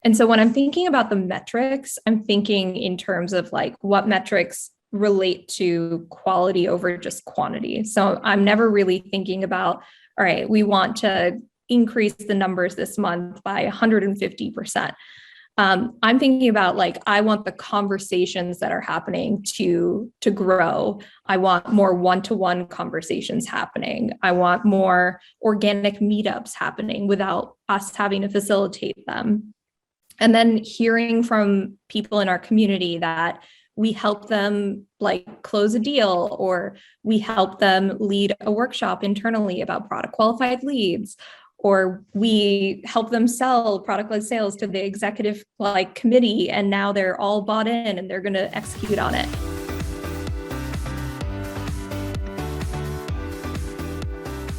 And so when I'm thinking about the metrics, I'm thinking in terms of like what metrics relate to quality over just quantity. So I'm never really thinking about, all right, we want to increase the numbers this month by 150%. I'm thinking about like, I want the conversations that are happening to grow. I want more one-to-one conversations happening. I want more organic meetups happening without us having to facilitate them. And then hearing from people in our community that we help them like close a deal, or we help them lead a workshop internally about product qualified leads, or we help them sell product-led sales to the executive like committee, and now they're all bought in and they're going to execute on it.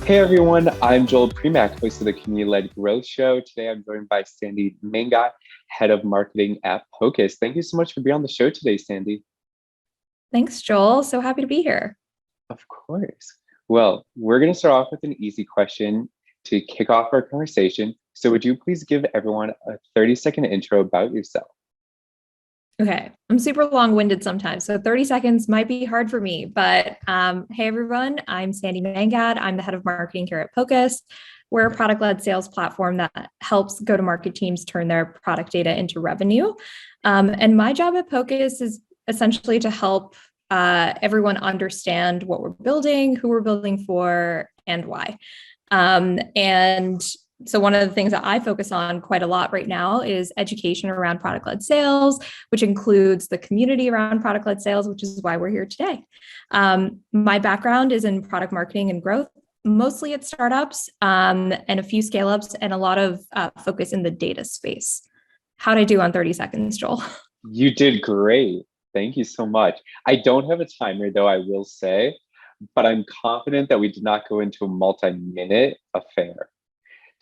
Hey everyone, I'm Joel Premack, host of the Community-Led Growth Show. Today I'm joined by Sandy Mangat, head of marketing at Pocus. Thank you so much for being on the show today, Sandy. Thanks, Joel. So happy to be here. Of course. Well, we're going to start off with an easy question to kick off our conversation. So would you please give everyone a 30-second intro about yourself? Okay, I'm super long-winded sometimes, so 30 seconds might be hard for me, but hey everyone, I'm Sandy Mangat. I'm the head of marketing here at Pocus. We're a product-led sales platform that helps go-to-market teams turn their product data into revenue. And my job at Pocus is essentially to help everyone understand what we're building, who we're building for, and why. And so one of the things that I focus on quite a lot right now is education around product-led sales, which includes the community around product-led sales, which is why we're here today. My background is in product marketing and growth, mostly at startups and a few scale-ups, and a lot of focus in the data space. How'd I do on 30 seconds, Joel? You did great. Thank you so much. I don't have a timer though, I will say, but I'm confident that we did not go into a multi-minute affair.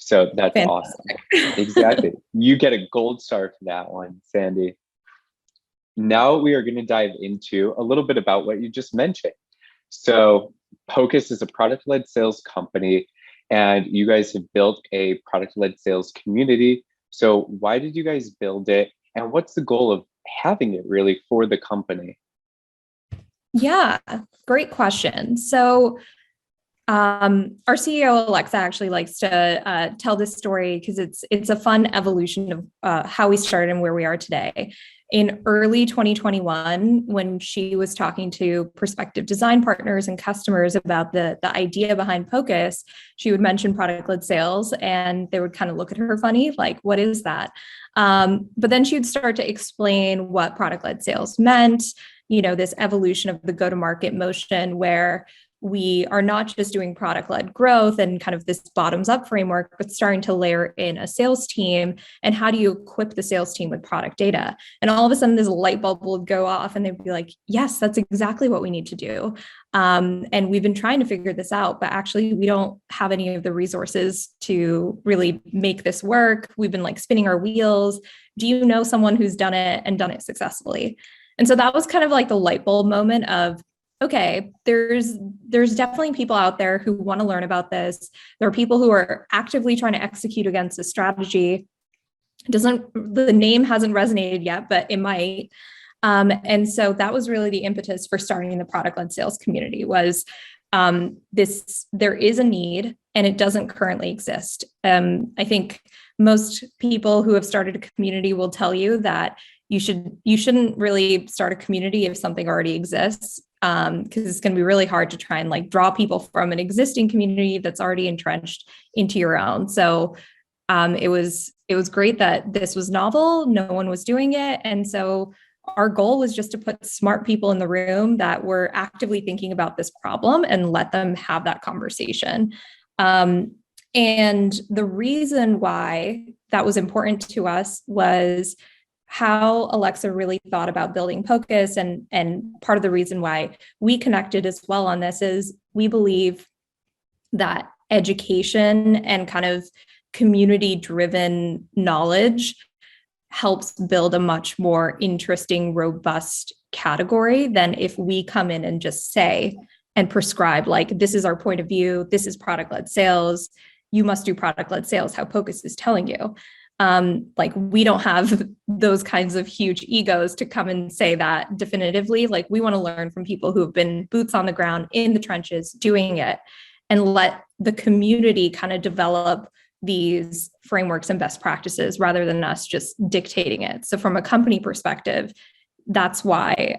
So that's Fantastic. Awesome. Exactly. You get a gold star for that one, Sandy. Now we are going to dive into a little bit about what you just mentioned. So Pocus is a product-led sales company, and you guys have built a product-led sales community. So why did you guys build it? And what's the goal of having it really for the company? Yeah, great question. So our CEO, Alexa, actually likes to tell this story because it's a fun evolution of how we started and where we are today. In early 2021, when she was talking to prospective design partners and customers about the idea behind Pocus, she would mention product-led sales, and they would kind of look at her funny, like, what is that? But then she would start to explain what product-led sales meant, this evolution of the go-to-market motion where we are not just doing product-led growth and kind of this bottoms-up framework, but starting to layer in a sales team. And how do you equip the sales team with product data? And all of a sudden, this light bulb would go off, and they'd be like, "Yes, that's exactly what we need to do." And we've been trying to figure this out, but actually, we don't have any of the resources to really make this work. We've been like spinning our wheels. Do you know someone who's done it and done it successfully? And so that was kind of like the light bulb moment of, okay, there's definitely people out there who want to learn about this. There are people who are actively trying to execute against this strategy. The name hasn't resonated yet, but it might. And so that was really the impetus for starting the product-led sales community was there is a need and it doesn't currently exist. I think most people who have started a community will tell you that you shouldn't really start a community if something already exists, because it's going to be really hard to try and like draw people from an existing community that's already entrenched into your own. So it was great that this was novel. No one was doing it. And so our goal was just to put smart people in the room that were actively thinking about this problem and let them have that conversation. And the reason why that was important to us was how Alexa really thought about building Pocus. And part of the reason why we connected as well on this is we believe that education and kind of community-driven knowledge helps build a much more interesting, robust category than if we come in and just say and prescribe, like, this is our point of view, this is product-led sales, you must do product-led sales, how Pocus is telling you. Like we don't have those kinds of huge egos to come and say that definitively. Like we want to learn from people who have been boots on the ground in the trenches doing it, and let the community kind of develop these frameworks and best practices rather than us just dictating it. So from a company perspective, that's why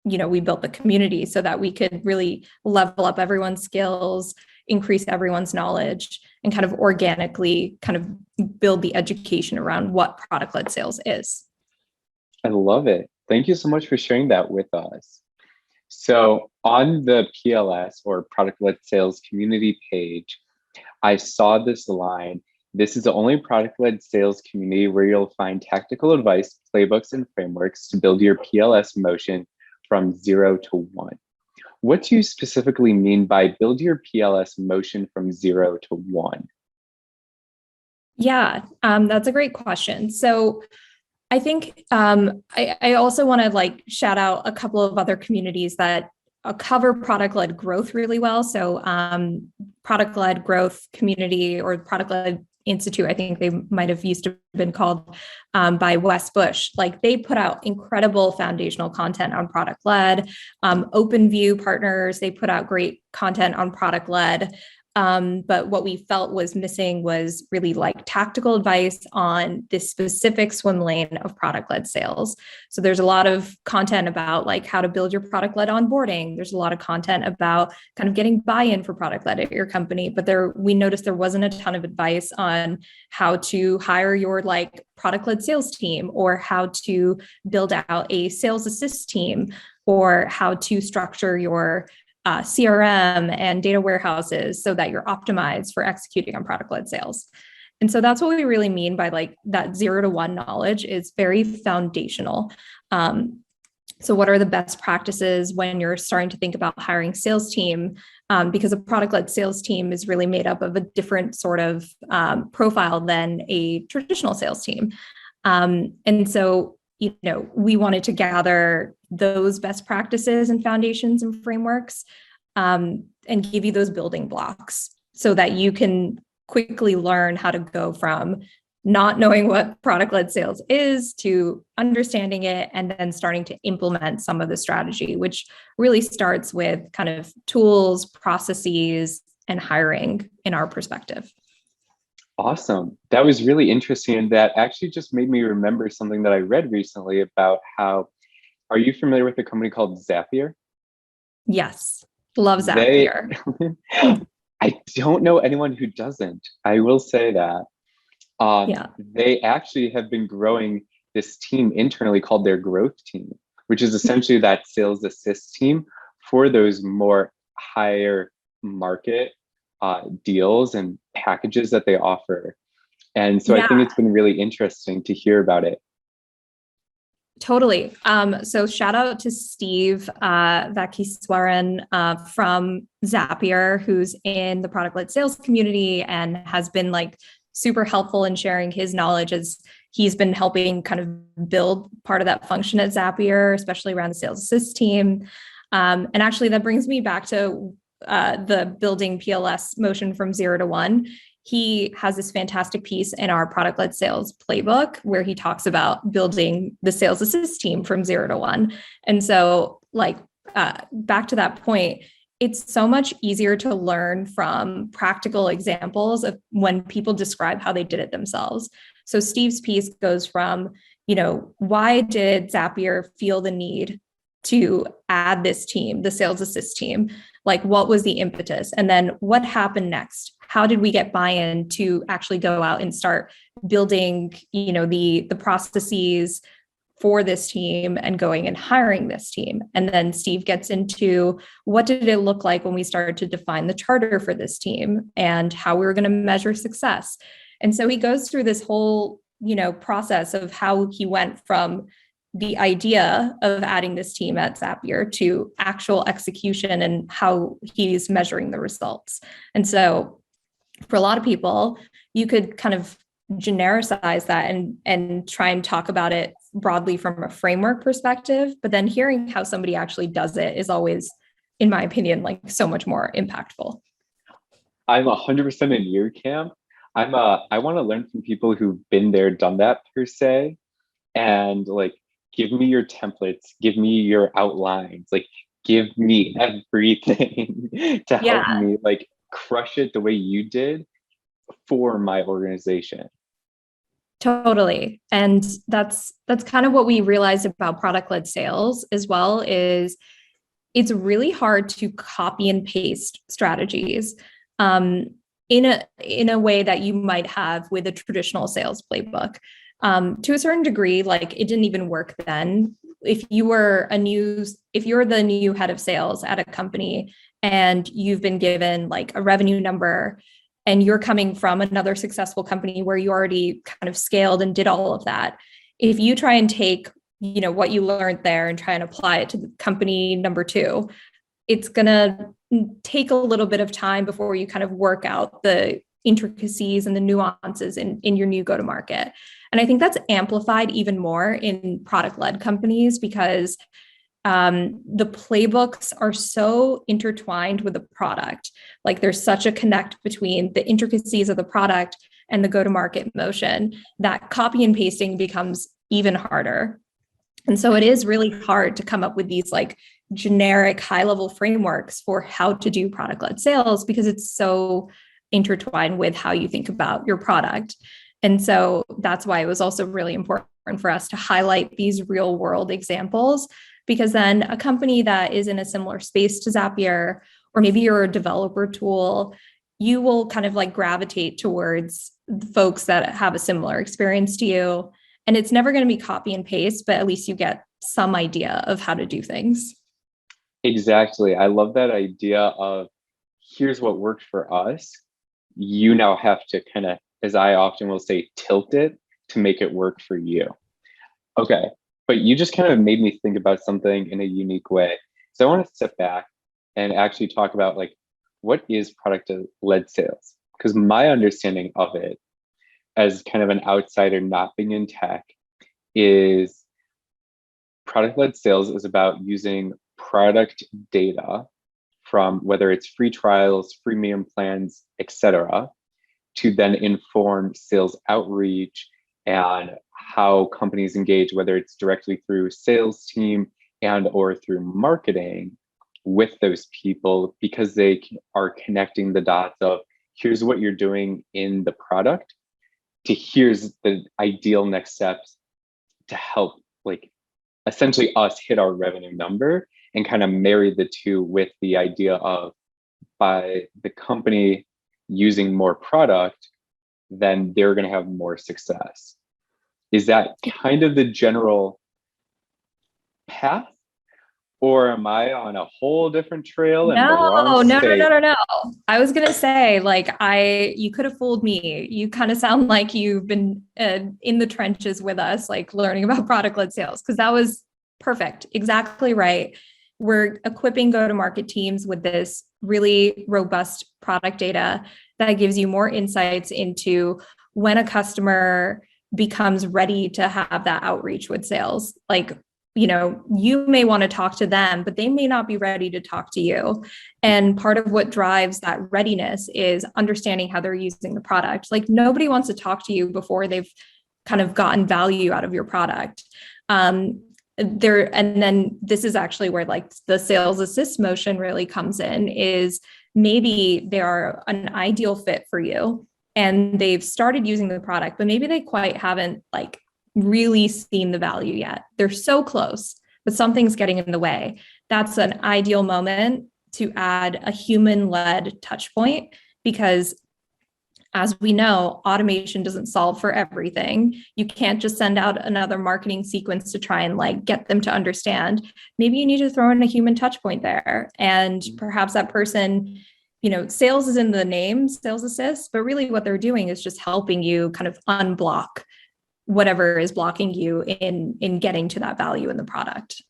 we built the community, so that we could really level up everyone's skills, increase everyone's knowledge, and kind of organically kind of build the education around what product-led sales is. I love it. Thank you so much for sharing that with us. So on the PLS, or Product-Led Sales community page, I saw this line: "This is the only product-led sales community where you'll find tactical advice, playbooks, and frameworks to build your PLS motion from 0 to 1. What do you specifically mean by build your PLS motion from 0 to 1? Yeah, that's a great question. So I think I also want to shout out a couple of other communities that cover product-led growth really well. So product-led growth community, or product-led Institute, I think they might have used to have been called, by Wes Bush. Like they put out incredible foundational content on product-led. OpenView partners, they put out great content on product-led. But what we felt was missing was really tactical advice on this specific swim lane of product-led sales. So there's a lot of content about how to build your product-led onboarding. There's a lot of content about kind of getting buy-in for product-led at your company, but we noticed there wasn't a ton of advice on how to hire your product-led sales team, or how to build out a sales assist team, or how to structure your CRM and data warehouses so that you're optimized for executing on product-led sales. And so that's what we really mean by that 0 to 1 knowledge is very foundational. So what are the best practices when you're starting to think about hiring sales team? Because a product-led sales team is really made up of a different sort of profile than a traditional sales team. And so we wanted to gather those best practices and foundations and frameworks, and give you those building blocks so that you can quickly learn how to go from not knowing what product-led sales is to understanding it, and then starting to implement some of the strategy, which really starts with kind of tools, processes, and hiring in our perspective. Awesome. That was really interesting. And that actually just made me remember something that I read recently about how, are you familiar with a company called Zapier? Yes. Love Zapier. I don't know anyone who doesn't. I will say that. They actually have been growing this team internally called their growth team, which is essentially that sales assist team for those more higher market deals and packages that they offer. And so I think it's been really interesting to hear about it. Totally. So shout out to Steve Vakiswaran from Zapier, who's in the product-led sales community and has been super helpful in sharing his knowledge as he's been helping kind of build part of that function at Zapier, especially around the sales assist team. And actually that brings me back to the building PLS motion from 0 to 1. He has this fantastic piece in our product-led sales playbook where he talks about building the sales assist team from 0 to 1. And so back to that point, it's so much easier to learn from practical examples of when people describe how they did it themselves. So Steve's piece goes from, why did Zapier feel the need to add this team, the sales assist team? What was the impetus? And then what happened next? How did we get buy-in to actually go out and start building, the processes for this team and going and hiring this team? And then Steve gets into what did it look like when we started to define the charter for this team and how we were going to measure success. And so he goes through this whole, process of how he went from the idea of adding this team at Zapier to actual execution and how he's measuring the results. And so for a lot of people, you could kind of genericize that and try and talk about it broadly from a framework perspective, but then hearing how somebody actually does it is always, in my opinion, so much more impactful. I'm 100% in your camp. I want to learn from people who've been there, done that per se, and like give me your templates, give me your outlines, like give me everything to help Yeah, me like crush it the way you did for my organization. totally. And that's kind of what we realized about product-led sales as well, is it's really hard to copy and paste strategies um, in a way that you might have with a traditional sales playbook. To a certain degree, like it didn't even work then. If you're the new head of sales at a company and you've been given like a revenue number and you're coming from another successful company where you already kind of scaled and did all of that, if you try and take what you learned there and try and apply it to the company number two, it's going to take a little bit of time before you kind of work out the intricacies and the nuances in your new go to market. And I think that's amplified even more in product led companies because the playbooks are so intertwined with the product. Like there's such a connect between the intricacies of the product and the go to market motion that copy and pasting becomes even harder. And so it is really hard to come up with these like generic high level frameworks for how to do product led sales because it's so intertwined with how you think about your product. And so that's why it was also really important for us to highlight these real world examples, because then a company that is in a similar space to Zapier, or maybe you're a developer tool, you will kind of like gravitate towards folks that have a similar experience to you. And it's never going to be copy and paste, but at least you get some idea of how to do things. Exactly. I love that idea of here's what worked for us. You now have to kind of, as I often will say, tilt it to make it work for you. Okay. But you just kind of made me think about something in a unique way. So I want to step back and actually talk about like, what is product-led sales? Because my understanding of it as kind of an outsider not being in tech is product-led sales is about using product data from whether it's free trials, freemium plans, etc., to then inform sales outreach and how companies engage, whether it's directly through sales team and or through marketing with those people, because they are connecting the dots of here's what you're doing in the product to here's the ideal next steps to help like essentially us hit our revenue number, and kind of marry the two with the idea of by the company using more product, then they're going to have more success. Is that kind of the general path? Or am I on a whole different trail in the wrong state? No. I was gonna say, like, you could have fooled me. You kind of sound like you've been in the trenches with us, like learning about product-led sales, because that was perfect, exactly right. We're equipping go-to-market teams with this really robust product data that gives you more insights into when a customer becomes ready to have that outreach with sales. Like, you may want to talk to them, but they may not be ready to talk to you. And part of what drives that readiness is understanding how they're using the product. Like nobody wants to talk to you before they've kind of gotten value out of your product. And then this is actually where like the sales assist motion really comes in, is maybe they are an ideal fit for you and they've started using the product, but maybe they quite haven't like really seen the value yet. They're so close, but something's getting in the way. That's an ideal moment to add a human-led touch point, because as we know, automation doesn't solve for everything. You can't just send out another marketing sequence to try and like get them to understand. Maybe you need to throw in a human touch point there. And perhaps that person, sales is in the name, sales assist, but really what they're doing is just helping you kind of unblock whatever is blocking you in getting to that value in the product.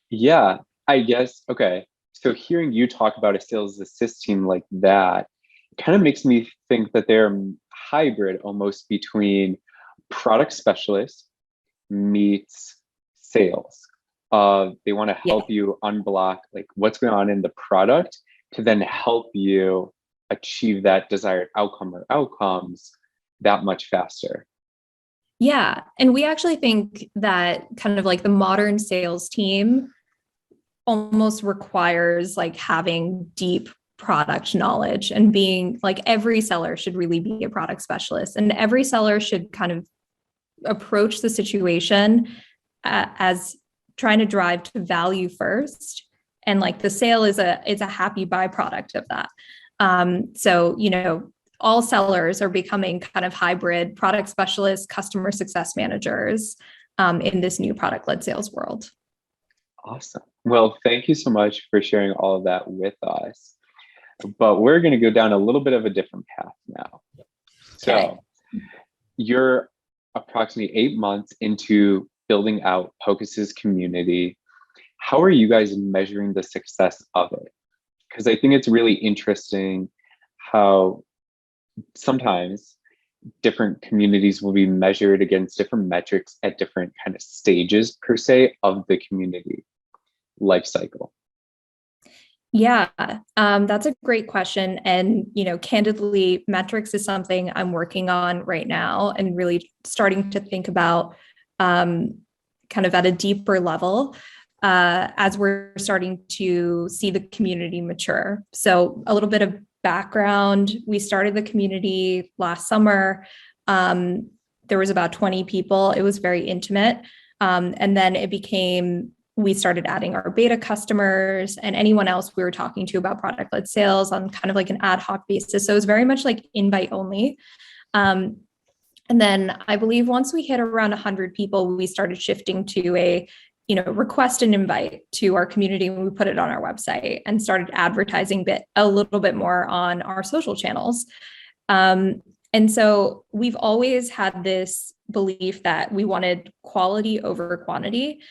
Yeah, I guess. Okay. So hearing you talk about a sales assist team like that kind of makes me think that they're hybrid almost between product specialist meets sales. They want to help you unblock like what's going on in the product to then help you achieve that desired outcome or outcomes that much faster. Yeah. And we actually think that kind of like the modern sales team almost requires like having deep product knowledge and being like every seller should really be a product specialist, and every seller should kind of approach the situation as trying to drive to value first, and like the sale is a happy byproduct of that. So all sellers are becoming kind of hybrid product specialists, customer success managers in this new product-led sales world. Awesome. Well, thank you so much for sharing all of that with us. But we're going to go down a little bit of a different path now. So you're approximately 8 months into building out Pocus's community. How are you guys measuring the success of it? Because I think it's really interesting how sometimes different communities will be measured against different metrics at different kind of stages per se of the community life cycle. Yeah, that's a great question. And, candidly, metrics is something I'm working on right now and really starting to think about kind of at a deeper level as we're starting to see the community mature. So a little bit of background, we started the community last summer. There was about 20 people. It was very intimate. And then we started adding our beta customers and anyone else we were talking to about product-led sales on kind of like an ad hoc basis. So it was very much like invite only. And then I believe once we hit around 100 people, we started shifting to a request an invite to our community when we put it on our website and started advertising a little bit more on our social channels. And so we've always had this belief that we wanted quality over quantity.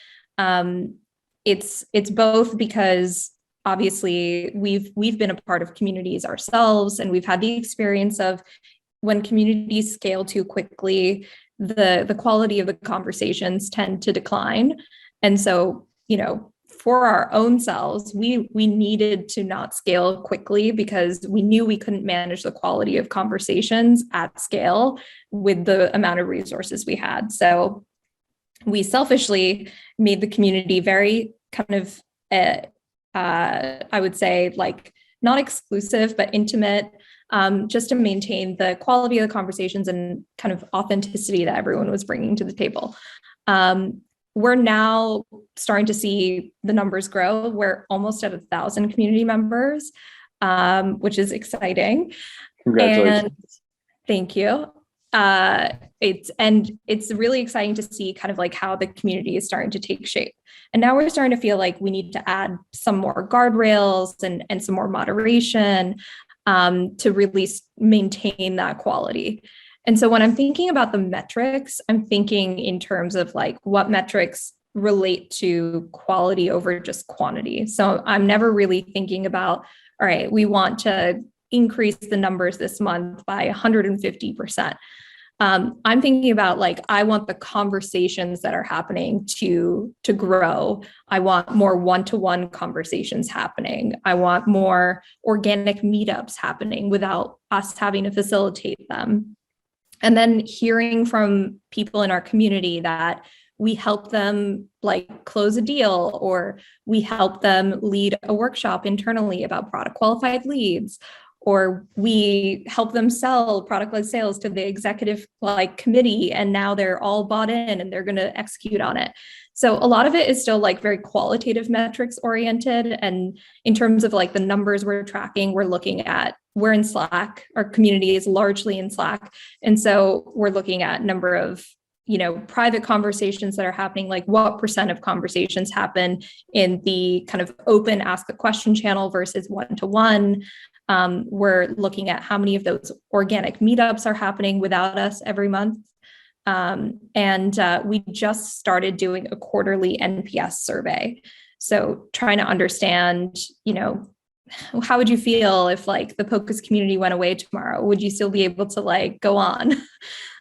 It's both because obviously we've been a part of communities ourselves, and we've had the experience of when communities scale too quickly, the quality of the conversations tend to decline. And so, for our own selves, we needed to not scale quickly because we knew we couldn't manage the quality of conversations at scale with the amount of resources we had. So we selfishly made the community very kind of, I would say, like not exclusive, but intimate, just to maintain the quality of the conversations and kind of authenticity that everyone was bringing to the table. We're now starting to see the numbers grow. We're almost at 1,000 community members, which is exciting. Congratulations. And thank you. It's really exciting to see kind of like how the community is starting to take shape. And now we're starting to feel like we need to add some more guardrails and some more moderation to really maintain that quality. And so when I'm thinking about the metrics, I'm thinking in terms of like what metrics relate to quality over just quantity. So I'm never really thinking about, all right, we want to increase the numbers this month by 150%. I'm thinking about like, I want the conversations that are happening to grow. I want more one-to-one conversations happening. I want more organic meetups happening without us having to facilitate them. And then hearing from people in our community that we help them like close a deal, or we help them lead a workshop internally about product qualified leads, or we help them sell product-led sales to the executive committee, and now they're all bought in and they're going to execute on it. So a lot of it is still like very qualitative metrics oriented. And in terms of like the numbers we're tracking, we're in Slack. Our community is largely in Slack. And so we're looking at number of, private conversations that are happening, like what % of conversations happen in the kind of open ask a question channel versus one-to-one. We're looking at how many of those organic meetups are happening without us every month. And we just started doing a quarterly NPS survey. So trying to understand, how would you feel if like the Pocus community went away tomorrow? Would you still be able to like go on?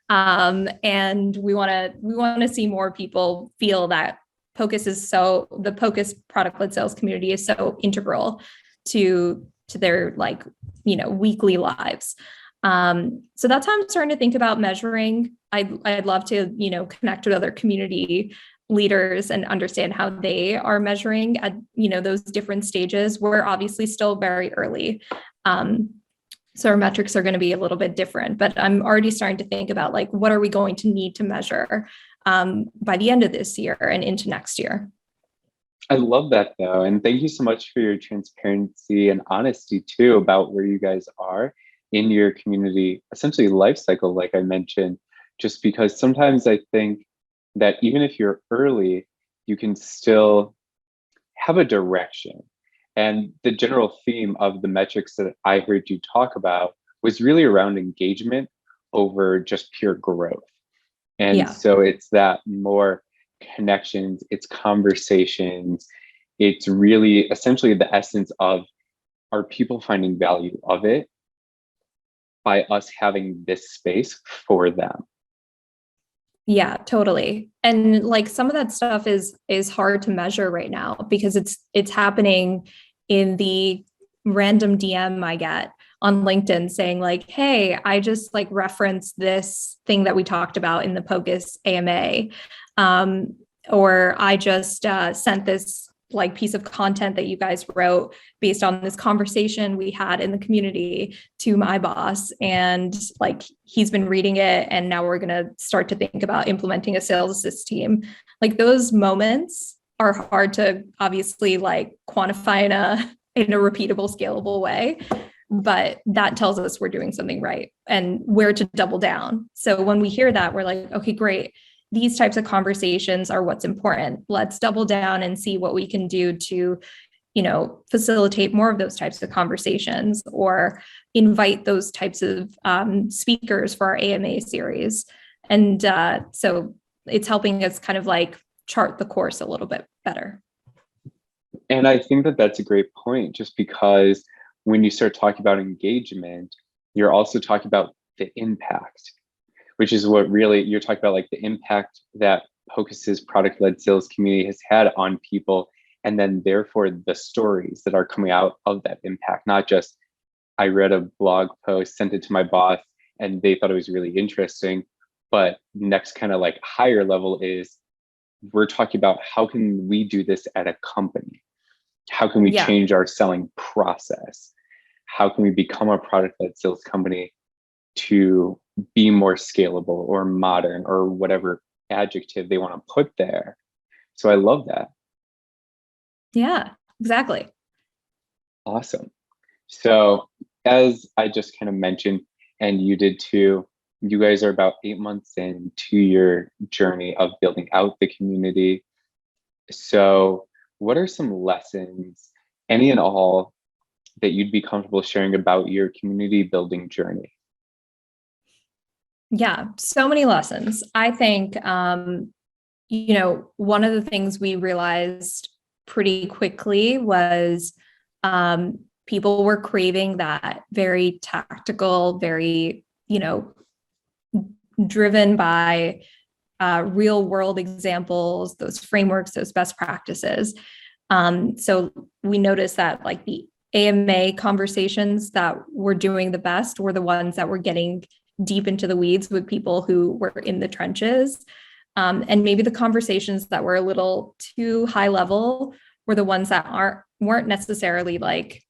And we want to see more people feel that the Pocus product-led sales community is so integral to their weekly lives. So that's how I'm starting to think about measuring. I'd love to, connect with other community leaders and understand how they are measuring at, those different stages. We're obviously still very early. So our metrics are going to be a little bit different, but I'm already starting to think about like, what are we going to need to measure by the end of this year and into next year? I love that though. And thank you so much for your transparency and honesty too about where you guys are in your community, essentially life cycle, like I mentioned, just because sometimes I think that even if you're early, you can still have a direction. And the general theme of the metrics that I heard you talk about was really around engagement over just pure growth. And Yeah. so it's that more connections, it's conversations, it's really essentially the essence of, are people finding value of it by us having this space for them? Yeah, totally. And like some of that stuff is hard to measure right now because it's happening in the random DM I get on LinkedIn saying like, "Hey, I just like referenced this thing that we talked about in the Pocus AMA." Or I just sent this like piece of content that you guys wrote based on this conversation we had in the community to my boss, and like he's been reading it, and now we're going to start to think about implementing a sales assist team. Like those moments are hard to obviously like quantify in a repeatable, scalable way, but that tells us we're doing something right and where to double down. So when we hear that, we're like, okay, great, these types of conversations are what's important. Let's double down and see what we can do to, facilitate more of those types of conversations or invite those types of speakers for our AMA series. And so it's helping us kind of like chart the course a little bit better. And I think that that's a great point, just because when you start talking about engagement, you're also talking about the impact, which is what really you're talking about, like the impact that Pocus's product-led sales community has had on people. And then therefore the stories that are coming out of that impact, not just I read a blog post, sent it to my boss, and they thought it was really interesting. But next kind of like higher level is we're talking about how can we do this at a company? How can we change our selling process? How can we become a product-led sales company to be more scalable or modern or whatever adjective they want to put there? So I love that. Yeah, exactly. Awesome. So as I just kind of mentioned, and you did too, you guys are about 8 months into your journey of building out the community. So what are some lessons, any and all, that you'd be comfortable sharing about your community building journey? Yeah, so many lessons. I think, one of the things we realized pretty quickly was people were craving that very tactical, very, driven by real world examples, those frameworks, those best practices. So we noticed that like the AMA conversations that were doing the best were the ones that were getting deep into the weeds with people who were in the trenches. And maybe the conversations that were a little too high level were the ones that weren't necessarily like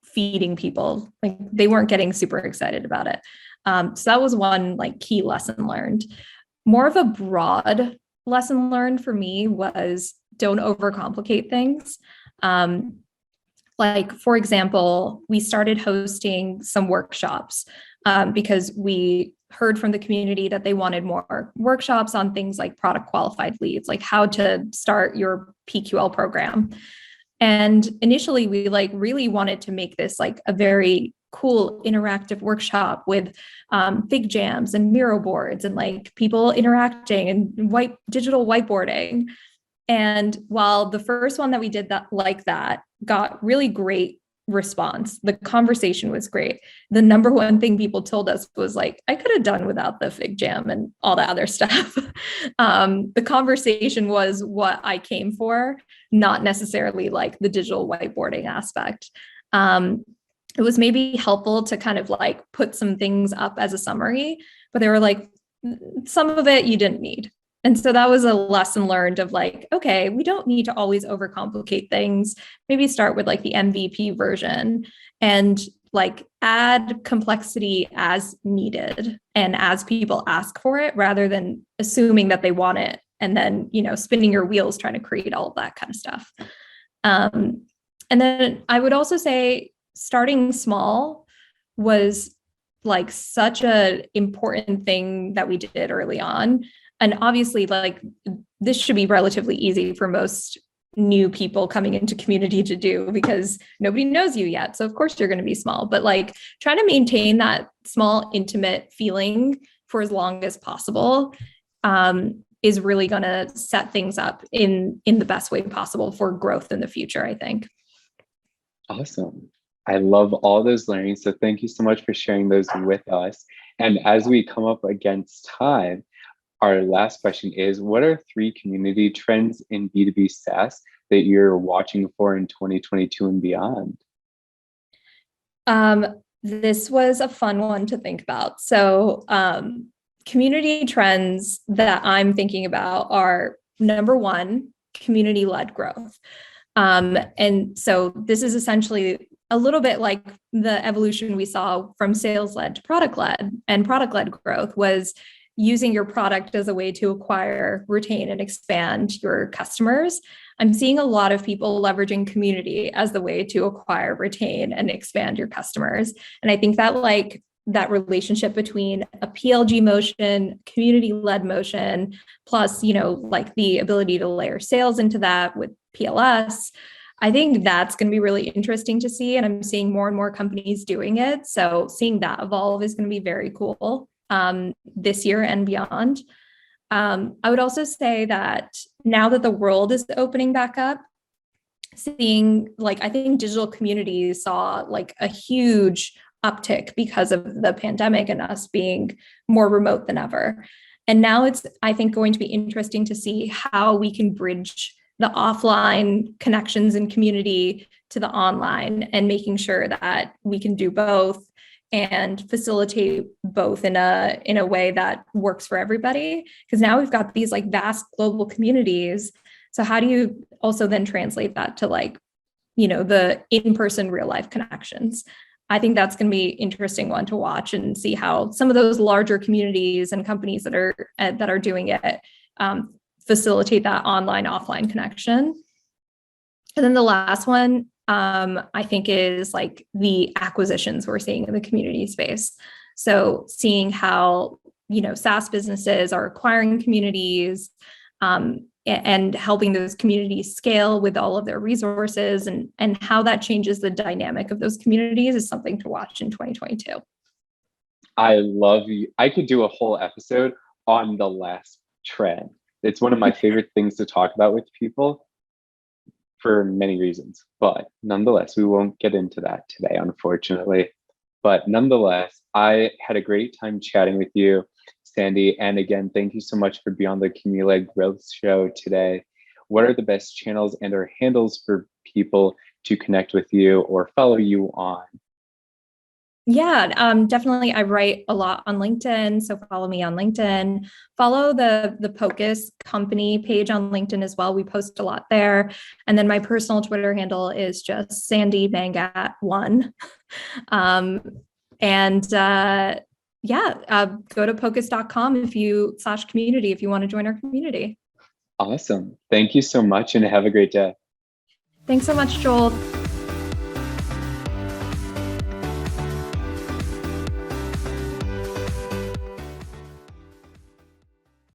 feeding people. Like they weren't getting super excited about it. So that was one like key lesson learned. More of a broad lesson learned for me was don't overcomplicate things. Like, for example, we started hosting some workshops because we heard from the community that they wanted more workshops on things like product qualified leads, like how to start your PQL program. And initially we like really wanted to make this like a very cool interactive workshop with fig jams and Miro boards and like people interacting and digital whiteboarding. And while the first one that we did that got really great response, the conversation was great. The number one thing people told us was like, I could have done without the fig jam and all the other stuff. The conversation was what I came for, not necessarily like the digital whiteboarding aspect. it was maybe helpful to kind of like put some things up as a summary, but they were like, some of it you didn't need. And so that was a lesson learned of like, okay, we don't need to always overcomplicate things. Maybe start with like the MVP version and like add complexity as needed and as people ask for it, rather than assuming that they want it and then, spinning your wheels trying to create all of that kind of stuff. And then I would also say starting small was like such an important thing that we did early on. And obviously, like, this should be relatively easy for most new people coming into community to do because nobody knows you yet. So of course you're going to be small, but like trying to maintain that small, intimate feeling for as long as possible is really going to set things up in the best way possible for growth in the future, I think. Awesome. I love all those learnings. So thank you so much for sharing those with us. And as we come up against time, our last question is, what are 3 community trends in B2B SaaS that you're watching for in 2022 and beyond? This was a fun one to think about. So community trends that I'm thinking about are, number 1, community-led growth. And so this is essentially a little bit like the evolution we saw from sales-led to product-led, and product-led growth was using your product as a way to acquire, retain, and expand your customers. I'm seeing a lot of people leveraging community as the way to acquire, retain, and expand your customers. And I think that like that relationship between a PLG motion, community-led motion, plus, like the ability to layer sales into that with PLS, I think that's going to be really interesting to see. And I'm seeing more and more companies doing it. So seeing that evolve is going to be very cool this year and beyond. I would also say that now that the world is opening back up, seeing like, I think digital communities saw like a huge uptick because of the pandemic and us being more remote than ever. And now it's, I think, going to be interesting to see how we can bridge the offline connections and community to the online, and making sure that we can do both and facilitate both in a way that works for everybody. Because now we've got these like vast global communities. So how do you also then translate that to like, the in-person real life connections? I think that's going to be an interesting one to watch and see how some of those larger communities and companies that are doing it facilitate that online offline connection. And then the last one, I think, is like the acquisitions we're seeing in the community space. So seeing how, SaaS businesses are acquiring communities and helping those communities scale with all of their resources, and how that changes the dynamic of those communities is something to watch in 2022. I love you. I could do a whole episode on the last trend. It's one of my favorite things to talk about with people for many reasons, but nonetheless, we won't get into that today, unfortunately. But nonetheless, I had a great time chatting with you, Sandy. And again, thank you so much for being on the Community-Led Growth Show today. What are the best channels and or handles for people to connect with you or follow you on? Yeah, definitely. I write a lot on LinkedIn, so follow me on LinkedIn. Follow the Pocus company page on LinkedIn as well. We post a lot there. And then my personal Twitter handle is just Sandy Mangat 1. Go to pocus.com /community if you want to join our community. Awesome. Thank you so much and have a great day. Thanks so much, Joel.